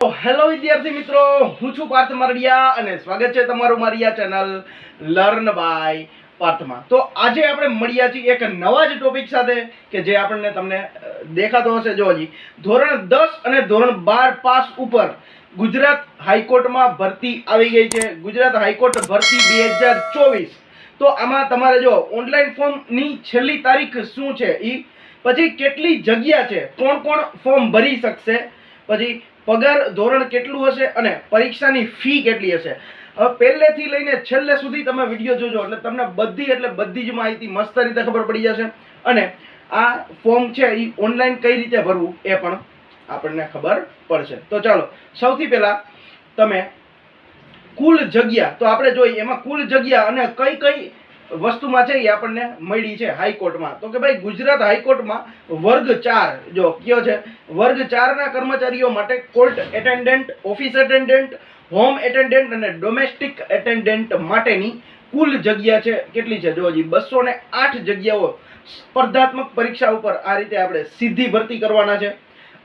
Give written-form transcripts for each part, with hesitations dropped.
Hello વિદ્યાર્થી મિત્રો, હું છું પાર્થ મારડિયા અને સ્વાગત છે તમારું મારી આ ચેનલ લર્ન બાય પાર્થમાં. તો આજે આપણે મળ્યા છીએ એક નવા જ ટોપિક સાથે કે જે આપણને તમને દેખાતો હશે. જો હજી ધોરણ 10 અને ધોરણ 12 પાસ ઉપર ગુજરાત હાઈકોર્ટમાં ભરતી આવી ગઈ છે. ગુજરાત હાઈકોર્ટ ભરતી 2024. તો આમાં તમારે જો ઓનલાઈન ફોર્મની છેલ્લી તારીખ શું છે, પછી કેટલી જગ્યા છે, કોણ કોણ ફોર્મ ભરી શકશે, પછી પગાર ધોરણ કેટલું હશે અને પરીક્ષાની ફી કેટલી હશે. હવે પહેલેથી લઈને છેલ્લે સુધી તમે વિડીયો જોજો એટલે તમને બધી જ માહિતી મસ્ત રીતે ખબર પડી જશે. અને આ ફોર્મ છે એ ઓનલાઈન કઈ રીતે ભરવું એ પણ આપણને ખબર પડશે. તો ચાલો સૌથી પહેલા તમે કુલ જગ્યા તો આપણે જોઈએ એમાં કુલ જગ્યા અને કઈ કઈ વસ્તુમાં છે એ આપણને મળી છે હાઈકોર્ટમાં. તો કે ભાઈ ગુજરાત હાઈકોર્ટમાં વર્ગ 4 જો કયો છે, વર્ગ 4 ના કર્મચારીઓ માટે court attendant, office attendant, home attendant અને ડોમેસ્ટિક એટેન્ડન્ટ માટેની કુલ જગ્યા છે કેટલી છે? જો હજી 208 જગ્યાઓ સ્પર્ધાત્મક પરીક્ષા ઉપર આ રીતે આપણે સીધી ભરતી કરવાના છે.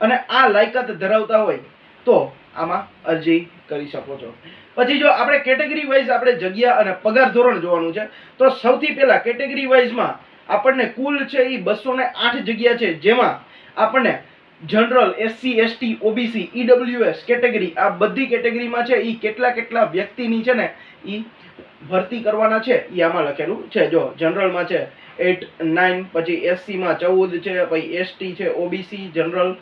અને આ લાયકાત ધરાવતા હોય તો આમાં અરજી કરી શકો છો. પછી જો આપણે કેટેગરી વાઇઝ આપણે જગ્યા અને પગાર ધોરણ જોવાનું છે. તો સૌથી પહેલા કેટેગરી વાઇઝમાં આપણને કુલ છે એ 208 જગ્યા છે, જેમાં આપણને general, SC, ST, OBC, EWS category, આ બધી કેટેગરીમાં છે એ કેટલા વ્યક્તિની છે ને એ ભરતી કરવાના છે એ આમાં લખેલું છે. જો જનરલમાં છે 8, 9, પછી એસસી માં 14 છે, પછી એસટી છે, ઓબીસી, જનરલ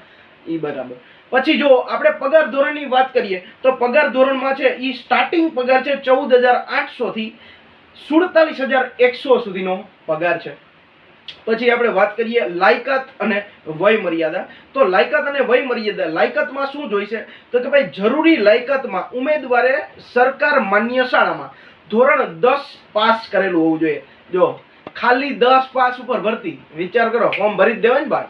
ઈ બરાબર. પછી જો આપણે પગાર ધોરણની વાત કરીએ તો પગાર ધોરણમાં છે ઈ સ્ટાર્ટિંગ પગાર છે 14,800 થી 47,100 સુધીનો પગાર છે. પછી આપણે વાત કરીએ લાયકાત અને વય મર્યાદા. તો લાયકાત અને વય મર્યાદા, લાયકાતમાં શું જોઈશે તો કે ભાઈ જરૂરી લાયકાતમાં ઉમેદવારે સરકાર માન્ય શાળામાં ધોરણ 10 પાસ કરેલું હોવું જોઈએ. જો ખાલી 10 પાસ ઉપર ભરતી, વિચાર કરો, ફોર્મ ભરી જ દેવાય ને બાર,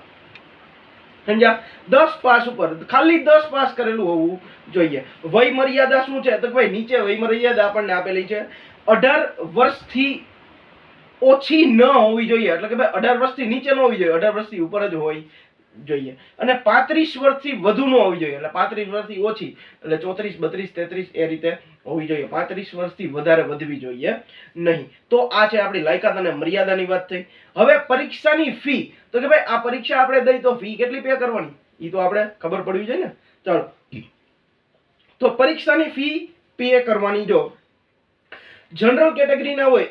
સમજ્યા? 10 પાસ ઉપર, ખાલી 10 પાસ કરેલું હોવું જોઈએ. વય મર્યાદા શું છે તો ભાઈ નીચે વય મર્યાદા આપણને આપેલી છે 18 વર્ષથી ઓછી ન હોવી જોઈએ. એટલે કે ભાઈ 18 વર્ષથી નીચે ન હોવી જોઈએ, 18 વર્ષથી ઉપર જ હોવી જોઈએ. અને 35 વર્ષથી વધુ ન હોવી જોઈએ. એટલે 35 વર્ષથી ઓછી એટલે 34, 32, 33 એ રીતે હોવી જોઈએ. 35 વર્ષથી વધારે વધવી જોઈએ નહીં. તો આ છે આપણી લાયકાત અને મર્યાદાની વાત થઈ. હવે પરીક્ષાની ફી તો કે ભાઈ આ પરીક્ષા આપણે દઈ તો ફી કેટલી પે કરવાની એ તો આપણે ખબર પડવી જોઈએ ને. ચાલો, તો પરીક્ષાની ફી પે કરવાની. જો જનરલ કેટેગરી ના હોય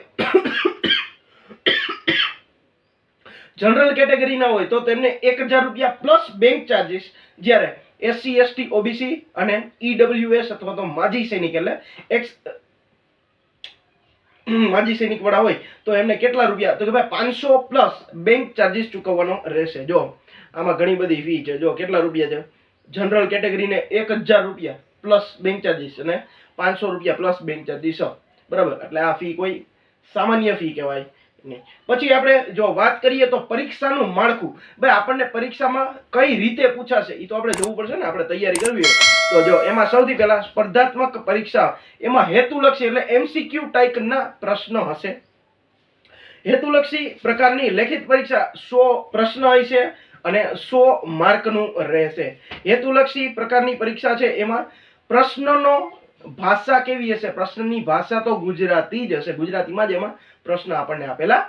જનરલ કેટેગરી ના હોય તો તેમને 1,000 રૂપિયા પ્લસ બેંક ચાર્જીસ, જ્યારે એસસી, એસટી, ઓબીસી અને ઈડબ્લ્યુએસ અથવા તો માજી સૈનિક એટલે માજી સૈનિક વાળા હોય તો એમને કેટલા રૂપિયા તો કે ભાઈ 500 પ્લસ બેંક ચાર્જીસ ચૂકવવાનો રહેશે. જો આમાં ઘણી બધી ફી છે. જો કેટલા રૂપિયા છે? જનરલ કેટેગરીને 1,000 રૂપિયા પ્લસ બેંક ચાર્જીસ અને 500 રૂપિયા પ્લસ બેંક ચાર્જીસ, બરાબર. એટલે આ ફી કોઈ સામાન્ય ફી કહેવાય નહીં. પછી આપણે જો વાત કરીએ તો પરીક્ષાનું માળખું, ભાઈ આપણને પરીક્ષામાં કઈ રીતે પૂછાશે એ તો આપણે જોવું પડશે ને, આપણે તૈયારી કરવી હોય તો. જો એમાં સૌથી પહેલા સ્પર્ધાત્મક પરીક્ષા, એમાં હેતુલક્ષી એટલે એમસીક્યુ ટાઈપના પ્રશ્ન હશે. હેતુલક્ષી પ્રકારની લેખિત પરીક્ષા 100 પ્રશ્ન હોય છે અને 100 માર્કનું રહેશે. હેતુલક્ષી પ્રકારની પરીક્ષા છે એમાં પ્રશ્નનો ભાષા કેવી હશે? પ્રશ્નની ભાષા તો ગુજરાતી જ હશે. ગુજરાતીમાં જ એમાં પ્રશ્ન આપણને આપેલા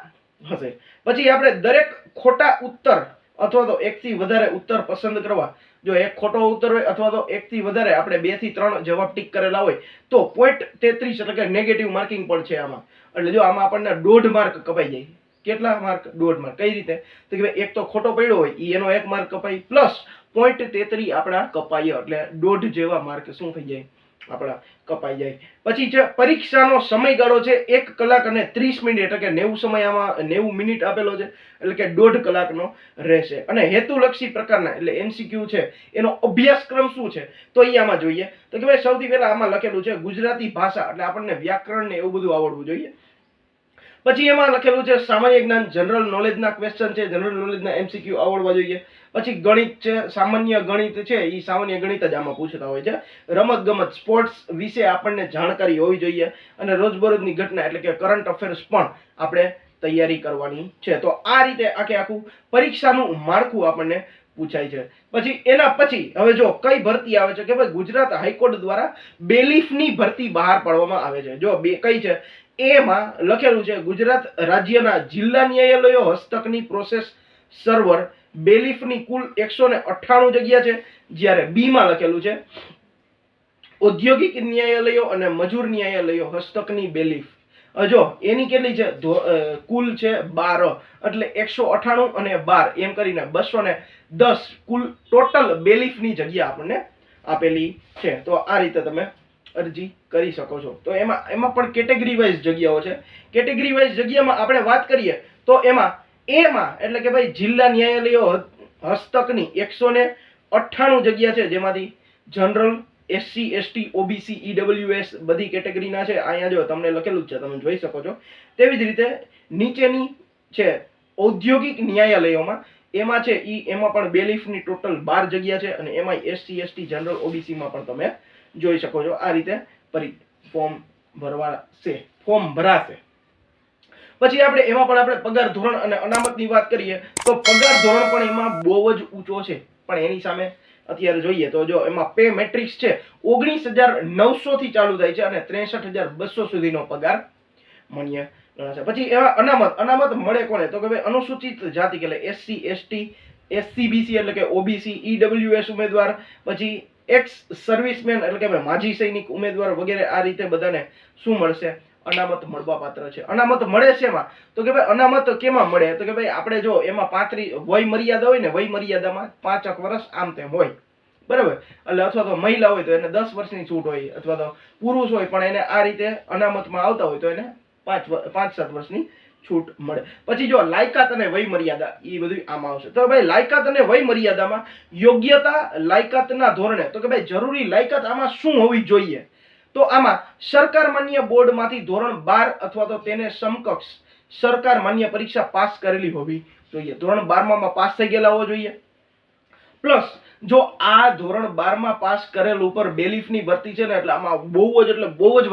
હશે. પછી આપણે દરેક ખોટા ઉત્તર અથવા તો 1 થી વધારે ઉત્તર પસંદ કરવા. જો એક ખોટો ઉત્તર હોય અથવા તો 1 થી વધારે આપણે 2 થી 3 જવાબ ટીક કરેલા હોય તો 0.33 એટલે કે નેગેટિવ માર્કિંગ પણ છે આમાં. એટલે જો આમાં આપણને 1.5 માર્ક કપાઈ જાય. કેટલા માર્ક? 1.5 માર્ક. કઈ રીતે તો કે એક તો ખોટો પડ્યો હોય એનો 1 માર્ક કપાઈ, પ્લસ 0.33 આપણા કપાય એટલે 1.5 જેવા માર્ક શું થઈ જાય? આપણા કપાઈ જાય. પછી છે પરીક્ષાનો સમયગાળો છે 1 કલાક અને 30 મિનિટ એટલે કે 90 સમય, આમાં 90 મિનિટ આપેલો છે એટલે કે 1.5 કલાકનો રહેશે. અને હેતુલક્ષી પ્રકારના એટલે એમસીક્યુ છે એનો અભ્યાસક્રમ શું છે તો એ આમાં જોઈએ તો કે ભાઈ સૌથી પહેલા આમાં લખેલું છે ગુજરાતી ભાષા, એટલે આપણને વ્યાકરણ ને એવું બધું આવડવું જોઈએ. પછી એમાં લખેલું છે સામાન્ય જ્ઞાન, જનરલ નોલેજના ક્વેશ્ચન છે, જનરલ નોલેજના એમસીક્યુ આવડવા જોઈએ. પછી ગણિત છે, સામાન્ય ગણિત છે એ સામાન્ય ગણિત જ આમાં પૂછતા હોય છે. રમત ગમત, સ્પોર્ટ્સ વિશે આપણને જાણકારી હોવી જોઈએ. અને રોજબરોજની ઘટના એટલે કે કરંટ અફેર્સ પણ આપણે તૈયારી કરવાની છે. તો આ રીતે આખું પરીક્ષાનું માળખું આપણને પૂછાય છે. પછી એના પછી હવે જો કઈ ભરતી આવે છે કે ભાઈ ગુજરાત હાઈકોર્ટ દ્વારા બેલીફની ભરતી બહાર પાડવામાં આવે છે. જો બે કઈ છે એમાં લખેલું છે ગુજરાત રાજ્યના જિલ્લા ન્યાયાલયો હસ્તકની પ્રોસેસ સર્વર બેલીફની કુલ 198 જગ્યા છે. જ્યારે બી માં લખેલું છે ઔદ્યોગિક ન્યાયાલયો અને મજૂર ન્યાયાલયો હસ્તકની બેલીફ. જો એની કેટલી છે કુલ છે 12 એટલે 198 અને 12 એમ કરીને 210 કુલ ટોટલ બેલીફની જગ્યા આપણને આપેલી છે. તો આ રીતે તમે અરજી કરી શકો છો. તો એમાં પણ કેટેગરી વાઇઝ જગ્યાઓ છે. કેટેગરી વાઇઝ જગ્યામાં આપણે વાત કરીએ તો એમાં એટલે કે ભાઈ જિલ્લા ન્યાયાલયો હસ્તકની 198 જગ્યા છે, જેમાંથી general, SC, ST, OBC, EWS બધી કેટેગરીના છે. અહીંયા જો તમને લખેલું છે, તમે જોઈ શકો છો. તેવી જ રીતે નીચેની છે ઔદ્યોગિક ન્યાયાલયોમાં એમાં છે એમાં પણ બેલીફની ટોટલ 12 જગ્યા છે અને એમાં એસસી, એસટી, જનરલ, ઓબીસી માં પણ તમે જોઈ શકો છો. આ રીતે ફોર્મ ભરાશે. પછી આપણે એમાં પણ આપણે પગાર ધોરણ અને અનામતની વાત કરીએ તો પગાર ધોરણ પણ એમાં બહુ જ ઊંચો છે. પણ એની સામે અત્યારે જોઈએ તો જો એમાં પે મેટ્રિક્સ છે 19,900 થી ચાલુ થાય છે અને 63,200 સુધીનો પગાર માન્ય ગણાશે. પછી એવા અનામત મળે કોને તો કે ભાઈ અનુસૂચિત જાતિ એટલે એસસી, એસટી, એસસીબીસી એટલે કે ઓબીસી, ઈડબ્લ્યુએસ ઉમેદવાર, પછી એક્સ સર્વિસમેન એટલે કે ભાઈ માજી સૈનિક ઉમેદવાર વગેરે. આ રીતે બધાને શું મળશે અનામત મળવા પાત્ર છે. અનામત મળે છે એમાં તો કે ભાઈ અનામત કેમાં મળે તો કે ભાઈ આપણે જો એમાં 35 વય મર્યાદા હોય ને, વય મર્યાદામાં 5 વર્ષ આમ તેમ હોય, બરાબર. એટલે અથવા તો મહિલા હોય તો એને 10 વર્ષની છૂટ હોય, અથવા તો પુરુષ હોય પણ એને આ રીતે અનામતમાં આવતા હોય તો એને 5-7 વર્ષની છૂટ મળે. પછી જો લાયકાત અને વય મર્યાદા એ બધું આમાં આવશે. તો ભાઈ લાયકાત અને વય મર્યાદામાં યોગ્યતા લાયકાતના ધોરણે તો કે ભાઈ જરૂરી લાયકાત આમાં શું હોવી જોઈએ તો આમાં સરકાર માન્ય બોર્ડમાંથી ધોરણ 12 અથવા તો તેને સમકક્ષ સરકાર માન્ય પરીક્ષા પાસ કરેલી હોવી જોઈએ. ધોરણ 12 માં પાસ થઈ ગયેલા હોવા જોઈએ. પ્લસ જો આ ધોરણ 12 માં પાસ કરેલ ઉપર બેલીફની ભરતી છે ને એટલે આમાં બહુ જ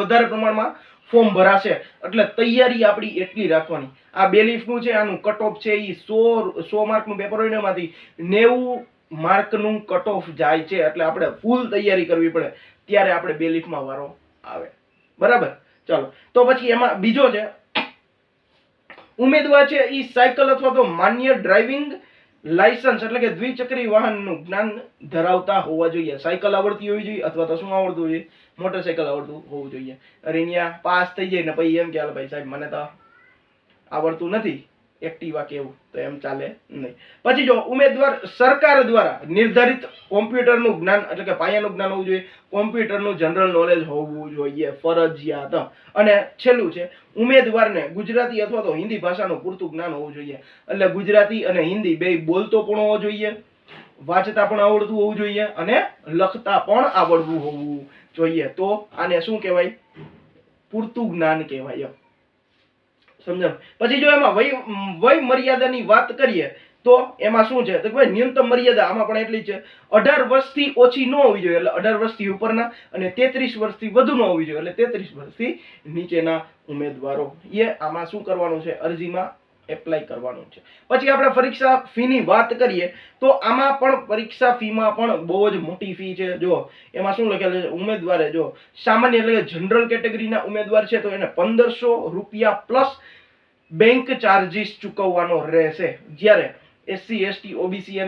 વધારે પ્રમાણમાં ફોર્મ ભરાશે. એટલે તૈયારી આપણી એટલી રાખવાની. આ બેલીફનું છે આનું કટ ઓફ છે એ 100 માર્કનું પેપર હોય ને એમાંથી 90 માર્કનું કટ ઓફ જાય છે. એટલે આપણે ફૂલ તૈયારી કરવી પડે ત્યારે આપણે બેલીફમાં વારો આવે, બરાબર. ચાલો તો પછી એમાં બીજો છે ઉમેદવાર છે ઈ સાયકલ અથવા તો માન્ય ડ્રાઇવિંગ લાયસન્સ એટલે કે દ્વિચક્રી વાહનનું જ્ઞાન ધરાવતા હોવા જોઈએ. સાયકલ આવડતી હોવી જોઈએ અથવા તો શું આવડતું જોઈએ મોટરસાયકલ આવડતું હોવું જોઈએ. અરે અહીંયા પાસ થઈ જાય ને પછી એમ કે હાલ ભાઈ સાહેબ મને તો આવડતું નથી એક્ટિવા કેવું, તો એમ ચાલે નહીં. પછી જો ઉમેદવાર સરકાર દ્વારા નિર્ધારિત કોમ્પ્યુટરનું જ્ઞાન એટલે કે પાયાનું જ્ઞાન હોવું જોઈએ. કોમ્પ્યુટરનું જનરલ નોલેજ હોવું જોઈએ ફરજિયાત. અને છેલ્લું છે ઉમેદવારને ગુજરાતી અથવા તો હિન્દી ભાષાનું પૂરતું જ્ઞાન હોવું જોઈએ. એટલે ગુજરાતી અને હિન્દી બે બોલતો પણ હોવો જોઈએ, વાંચતા પણ આવડતું હોવું જોઈએ અને લખતા પણ આવડવું હોવું જોઈએ. તો આને શું કહેવાય પૂરતું જ્ઞાન કહેવાય. સમજાવ. પછી જો એમાં વય મર્યાદાની વાત કરીએ તો એમાં શું છે તો કે ભાઈ ન્યૂનતમ મર્યાદા આમાં પણ એટલી છે 18 વર્ષથી ઓછી ન હોવી જોઈએ એટલે 18 વર્ષથી ઉપરના, અને 33 વર્ષથી વધુ ન હોવી જોઈએ એટલે 33 વર્ષથી નીચેના ઉમેદવારો એ આમાં શું કરવાનું છે અરજીમાં એપ્લાય કરવાનું છે. પછી આપણે પરીક્ષા ફીની વાત કરીએ તો આમાં પણ પરીક્ષા ફીમાં પણ બહુ જ મોટી ફી છે. જો એમાં શું લખેલું છે ઉમેદવારે જો સામાન્ય એટલે કે જનરલ કેટેગરીના ઉમેદવાર છે તો એને 1500 રૂપિયા પ્લસ બેંક ચાર્જીસ ચૂકવવાનો રહેશે. જ્યારે એસસી એસટી ઓબીસી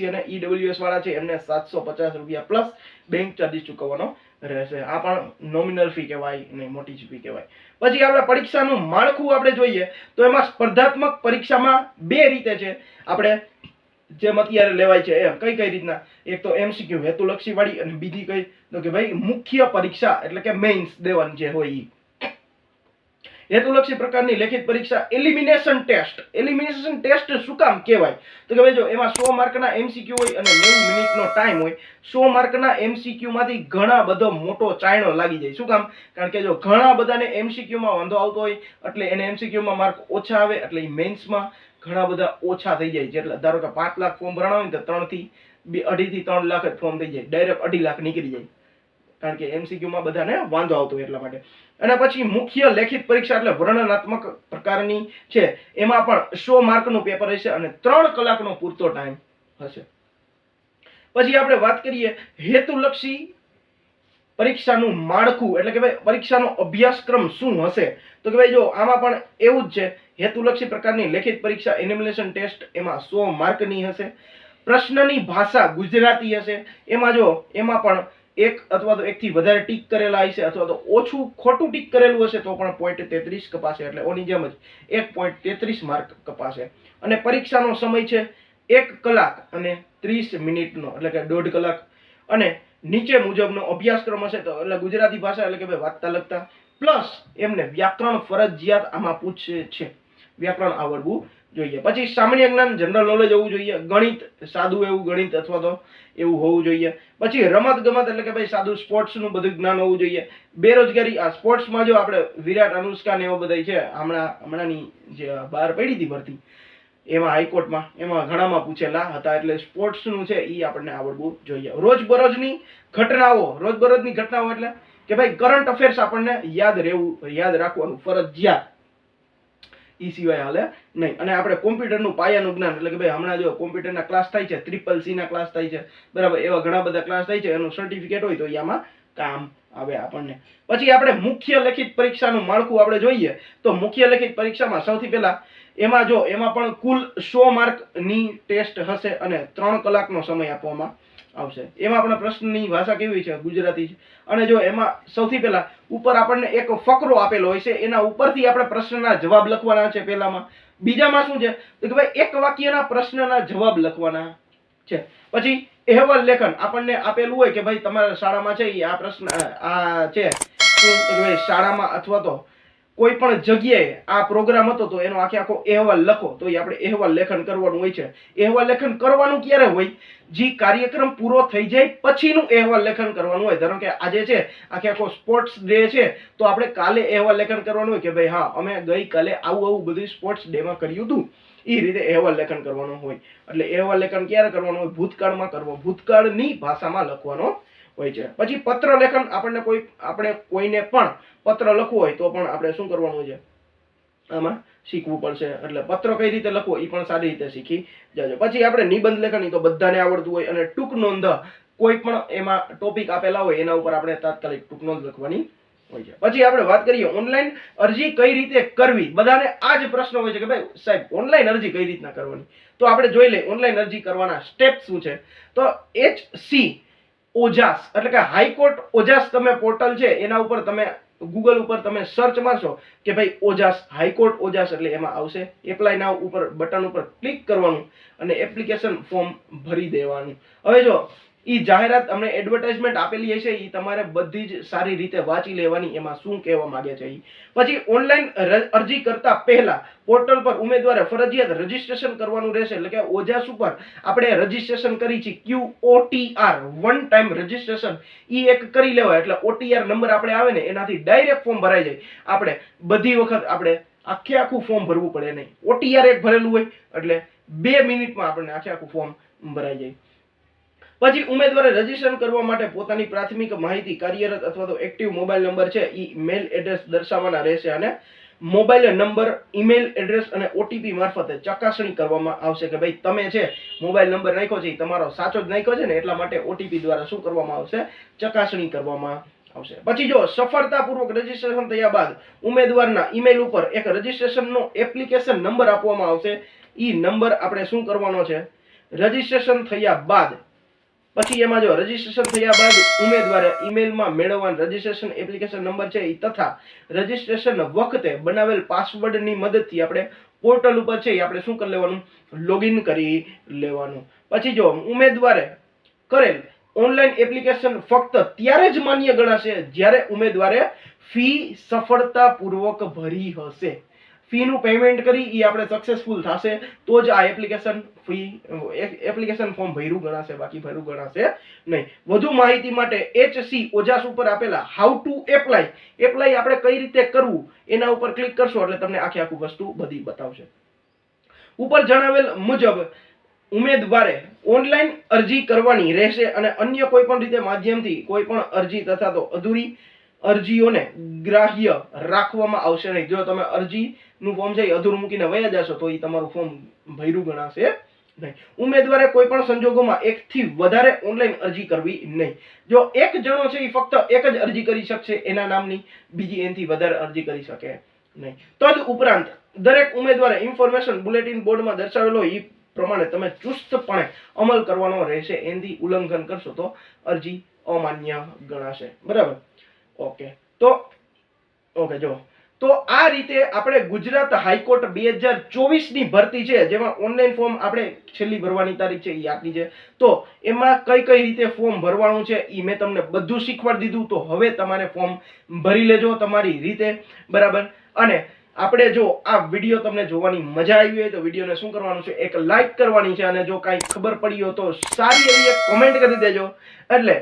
અને ઈડબ્લ્યુએસ વાળા છે એમને 750 રૂપિયા પ્લસ બેંક ચાર્જીસ ચૂકવવાનો રહેશે. આ પણ નોમિનલ ફી કહેવાય નહીં, મોટી જ ફી કહેવાય. પછી આપણે પરીક્ષાનું માળખું આપણે જોઈએ તો એમાં સ્પર્ધાત્મક પરીક્ષામાં બે રીતે છે આપણે જેમ અત્યારે લેવાય છે એમ. કઈ રીતના એક તો એમસીક્યુ હેતુલક્ષી વાળી અને બીજી કઈ તો કે ભાઈ મુખ્ય પરીક્ષા એટલે કે મેઇન્સ દેવાની જે હોય ઈ. હેતુલક્ષી પ્રકારની લેખિત પરીક્ષા એલિમિનેશન ટેસ્ટ શું કામ કહેવાય તો કે ભાઈ જો એમાં 100 માર્કના એમસીક્યુ હોય અને 90 મિનિટનો ટાઈમ હોય. 100 માર્કના એમસીક્યુ માંથી ઘણા બધો મોટો ચાયણો લાગી જાય. શું કામ? કારણ કે જો ઘણા બધાને એમસીક્યુ માં વાંધો આવતો હોય એટલે એને એમસીક્યુ માં માર્ક ઓછા આવે એટલે મેન્સમાં ઘણા બધા ઓછા થઈ જાય. એટલે ધારો કે 5 લાખ ફોર્મ ભરણા હોય તો 2.5 થી 3 લાખ જ ફોર્મ થઈ જાય, ડાયરેક્ટ 2.5 લાખ નીકળી જાય. કારણ કે MCQ માં બધાને વાંધો આવતો હોય એટલા માટે. અને પછી મુખ્ય લેખિત પરીક્ષા એટલે વર્ણનાત્મક પ્રકારની છે, એમાં પણ 100 માર્કનું પેપર હશે અને 3 કલાકનો પૂરતો ટાઈમ હશે. પછી આપણે વાત કરીએ હેતુલક્ષી પરીક્ષાનું માળખું એટલે કે ભાઈ પરીક્ષાનો અભ્યાસક્રમ શું હશે. તો કે ભાઈ જો આમાં પણ એવું જ છે. હેતુલક્ષી પ્રકારની લેખિત પરીક્ષા એનિમેશન ટેસ્ટ એમાં 100 માર્કની હશે. પ્રશ્નની ભાષા ગુજરાતી હશે. એમાં પણ એક અથવા તો એકથી વધારે ટીક કરેલા હશે અથવા તો ઓછું ખોટું ટીક કરેલું હશે તો પણ 0.33 કપાશે. એટલે ઓની જેમ જ 1.33 માર્ક કપાશે. અને પરીક્ષાનો સમય છે 1 કલાક અને 30 મિનિટનો એટલે કે 1.5 કલાક. અને નીચે મુજબનો અભ્યાસક્રમ હશે તો એટલે ગુજરાતી ભાષા એટલે કે ભાઈ વાંચતા લખતા પ્લસ એમને વ્યાકરણ ફરજિયાત આમાં પૂછે છે. વ્યાકરણ આવડવું જોઈએ. પછી સામાન્ય જ્ઞાન જનરલ નોલેજ હોવું જોઈએ. ગણિત સાદું એવું ગણિત અથવા તો એવું હોવું જોઈએ. પછી રમત ગમત એટલે કે ભાઈ સાદું સ્પોર્ટ્સ નું બધું જ્ઞાન હોવું જોઈએ. બેરોજગારી આ સ્પોર્ટ્સમાં જો આપણે વિરાટ અનુષ્કા ને એવો બધા છે હમણાંની જે બહાર પડી હતી ભરતી એમાં હાઈકોર્ટમાં એમાં ઘણામાં પૂછેલા હતા. એટલે સ્પોર્ટ્સ નું છે એ આપણને આવડવું જોઈએ. રોજબરોજની ઘટનાઓ એટલે કે ભાઈ કરંટ અફેર્સ આપણને યાદ રાખવાનું ફરજિયાત. ઈ સિવાય હાલે નહીં. અને આપણે કોમ્પ્યુટરનું પાયાનું જ્ઞાન એટલે કે ભાઈ હમણાં જો કોમ્પ્યુટરના ક્લાસ થાય છે, CCC ના ક્લાસ થાય છે, બરાબર, એવા ઘણા બધા ક્લાસ થાય છે, એનું સર્ટિફિકેટ હોય તો આમાં કામ આવે આપણને. પછી આપણે મુખ્ય લેખિત પરીક્ષાનું માળખું આપણે જોઈએ તો મુખ્ય લેખિત પરીક્ષામાં સૌથી પહેલા એમાં પણ કુલ 100 માર્કની ટેસ્ટ હશે અને 3 કલાકનો સમય આપવામાં આવશે. એમાં પણ પ્રશ્નની ભાષા કેવી છે? ગુજરાતી છે. અને જો એમાં સૌથી પહેલા ઉપર આપણને એક ફકરો આપેલો હોય છે, એના ઉપરથી આપણે પ્રશ્નના જવાબ લખવાના છે પહેલામાં. બીજામાં શું છે તો કે ભાઈ એક વાક્યના પ્રશ્નના જવાબ લખવાના છે. પછી અહેવાલ લેખન આપણને આપેલું હોય કે ભાઈ તમારા શાળામાં છે આ પ્રશ્ન આ છે શું કે ભાઈ શાળામાં અથવા તો કોઈ પણ જગ્યાએ આ પ્રોગ્રામ હતો તો એનો આખો અહેવાલ લખો. તો એ આપણે અહેવાલ લેખન કરવાનું હોય છે. અહેવાલ લેખન કરવાનું ક્યારે હોય? જે કાર્યક્રમ પૂરો થઈ જાય પછીનું અહેવાલ લેખન કરવાનું હોય. ધારો કે આજે છે આખો સ્પોર્ટ્સ ડે છે તો આપણે કાલે અહેવાલ લેખન કરવાનું હોય કે ભાઈ હા અમે ગઈકાલે આવું બધું સ્પોર્ટ્સ ડે માં કર્યું હતું. એ રીતે અહેવાલ લેખન કરવાનું હોય. એટલે અહેવાલ લેખન ક્યારે કરવાનું હોય? ભૂતકાળમાં કરવો, ભૂતકાળની ભાષામાં લખવાનો હોય છે. પછી પત્ર લેખન આપણે કોઈને પણ પત્ર લખવો હોય તો પણ આપણે શું કરવાનું છે? આમાં શીખવું પડશે. એટલે પત્ર કઈ રીતે લખવો એ પણ સારી રીતે શીખી જજો. પછી આપણે નિબંધ લેખન તો બધાને આવડતું હોય અને ટૂંક નોંધ કોઈ પણ એમાં ટોપિક આપેલા હોય એના ઉપર આપણે તાત્કાલિક ટૂંક નોંધ લખવાની હોય છે. પછી આપણે વાત કરીએ ઓનલાઈન અરજી કઈ રીતે કરવી. બધાને આ જ પ્રશ્ન હોય છે કે ભાઈ સાહેબ ઓનલાઈન અરજી કઈ રીતના કરવાની. તો આપણે જોઈ લઈએ ઓનલાઈન અરજી કરવાના સ્ટેપ શું છે. તો HC ઓજાસ એટલે કે હાઈકોર્ટ ઓજાસ તમે પોર્ટલ છે એના ઉપર તમે ગૂગલ ઉપર તમે સર્ચ મારશો કે ભાઈ ઓજાસ હાઈકોર્ટ ઓજાસ એટલે એમાં આવશે. એપ્લાય નાવ ઉપર બટન ઉપર ક્લિક કરવાનું અને એપ્લિકેશન ફોર્મ ભરી દેવાનું. હવે જો ઈ જાહેરાત અમને એડવર્ટાઇઝમેન્ટ આપેલી હશે ઈ તમારે બધી જ સારી રીતે વાંચી લેવાની. એમાં શું કહેવા માંગે છે ઈ. પછી ઓનલાઈન અરજી કરતા પહેલા પોર્ટલ પર ઉમેદવારે ફરજિયાત રજીસ્ટ્રેશન કરવાનું રહેશે. એટલે કે ઓજાસ ઉપર આપણે રજીસ્ટ્રેશન કરી છે QOTR વન ટાઈમ રજીસ્ટ્રેશન ઈ એક કરી લેવાય. એટલે OTR નંબર આપણે આવે ને એનાથી ડાયરેક્ટ ફોર્મ ભરાઈ જાય. આપણે બધી વખત આપણે આખું ફોર્મ ભરવું પડે નહીં. OTR એક ભરેલું હોય એટલે 2 મિનિટમાં આપણને આખું ફોર્મ ભરાઈ જાય. પછી ઉમેદવારે રજીસ્ટ્રેશન કરવા માટે પોતાની પ્રાથમિક માહિતી કાર્યરત અથવા તો એક્ટિવ મોબાઈલ નંબર છે ઈ મેલ એડ્રેસ દર્શાવવાના રહેશે અને મોબાઈલ નંબર ઈમેલ એડ્રેસ અને OTP મારફતે ચકાસણી કરવામાં આવશે કે ભાઈ તમે છે મોબાઈલ નંબર નાખ્યો છે તમારો સાચો જ નાખ્યો છે ને એટલા માટે OTP દ્વારા શું કરવામાં આવશે? ચકાસણી કરવામાં આવશે. પછી જો સફળતાપૂર્વક રજીસ્ટ્રેશન થયા બાદ ઉમેદવારના ઈમેલ ઉપર એક રજીસ્ટ્રેશનનો એપ્લિકેશન નંબર આપવામાં આવશે. ઈ નંબર આપણે શું કરવાનો છે? રજીસ્ટ્રેશન થયા બાદ પછી એમાં જો રજીસ્ટ્રેશન થયા બાદ ઉમેદવારે ઈમેલમાં મેળવવાનો રજીસ્ટ્રેશન એપ્લિકેશન નંબર છે ઈ તથા રજીસ્ટ્રેશન વખતે બનાવેલ પાસવર્ડની મદદથી આપણે પોર્ટલ ઉપર છે આપણે શું કરી લેવાનું? લોગિન કરી લેવાનું. પછી જો ઉમેદવારે કરેલ ઓનલાઈન એપ્લિકેશન ફક્ત ત્યારે જ માન્ય ગણાશે જ્યારે ઉમેદવારે ફી સફળતાપૂર્વક ભરી હશે. ફીનું પેમેન્ટ કરી એ આપણે સક્સેસફુલ થશે તો જ આ એપ્લિકેશન ફોર્મ ભર્યું ગણાશે. બાકી ભર્યું ગણાશે નહીં. વધુ માહિતી માટે HC ઓજાસ ઉપર આપેલા હાઉ ટુ એપ્લાય આપણે કઈ રીતે કરવું એના ઉપર ક્લિક કરશો એટલે તમને આખી વસ્તુ બધી બતાવશે. ઉપર જણાવેલ મુજબ ઉમેદવારે ઓનલાઈન અરજી કરવાની રહેશે અને અન્ય કોઈ પણ રીતે માધ્યમથી કોઈ પણ અરજી તથા તો અધૂરી અરજીઓને ગ્રાહ્ય રાખવામાં આવશે નહીં. જો તમે અરજીનું ફોર્મ છે એ અધૂરું મૂકીને વયા જશો તો એ તમારું ફોર્મ ભર્યું ગણાશે નહીં. ઉમેદવારે કોઈ પણ સંજોગોમાં એકથી વધારે ઓનલાઈન અરજી કરવી નહીં. જો એક જણો છે એ ફક્ત એક જ અરજી કરી શકશે એના નામની, બીજી એનાથી વધારે અરજી કરી શકે નહીં. તદ ઉપરાંત દરેક ઉમેદવારે ઇન્ફોર્મેશન બુલેટિન બોર્ડમાં દર્શાવેલો એ પ્રમાણે તમે ચુસ્તપણે અમલ કરવાનો રહેશે. એનાથી ઉલ્લંઘન કરશો તો અરજી અમાન્ય ગણાશે. બરાબર? ઓકે જો તો આ રીતે આપણે ગુજરાત હાઈકોર્ટ 2024 ની ભરતી છે, જેમાં ઓનલાઈન ફોર્મ આપણે છેલ્લી ભરવાની તારીખ છે એ આપી છે. તો એમાં કઈ કઈ રીતે ફોર્મ ભરવાનું છે એ મેં તમને બધું શીખવાડી દીધું. તો હવે તમારે ફોર્મ ભરી લેજો તમારી રીતે. બરાબર? અને આપણે જો આ વિડીયો તમને જોવાની મજા આવી હોય તો વિડીયોને શું કરવાનું છે, એક લાઈક કરવાની છે, અને જો કાંઈ ખબર પડી હોય તો સારી એવી એક કોમેન્ટ કરી દેજો, એટલે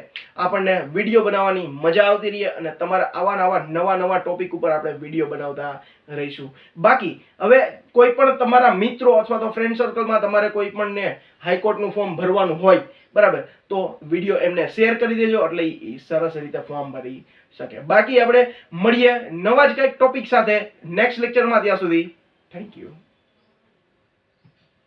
આપણને વિડીયો બનાવવાની મજા આવતી રહે અને તમારા આવા નવા ટોપિક ઉપર આપણે વિડીયો બનાવતા રહીશું. બાકી હવે કોઈ પણ તમારા મિત્રો અથવા તો ફ્રેન્ડ સર્કલમાં તમારે કોઈ પણ ને હાઈકોર્ટનું ફોર્મ ભરવાનું હોય, બરાબર, તો વિડીયો એમને શેર કરી દેજો, એટલે એ સરસ રીતે ફોર્મ ભરી શકે. બાકી આપણે મળીએ નવા જ કંઈક ટોપિક સાથે નેક્સ્ટ લેક્ચરમાં. ત્યાં સુધી થેન્ક યુ.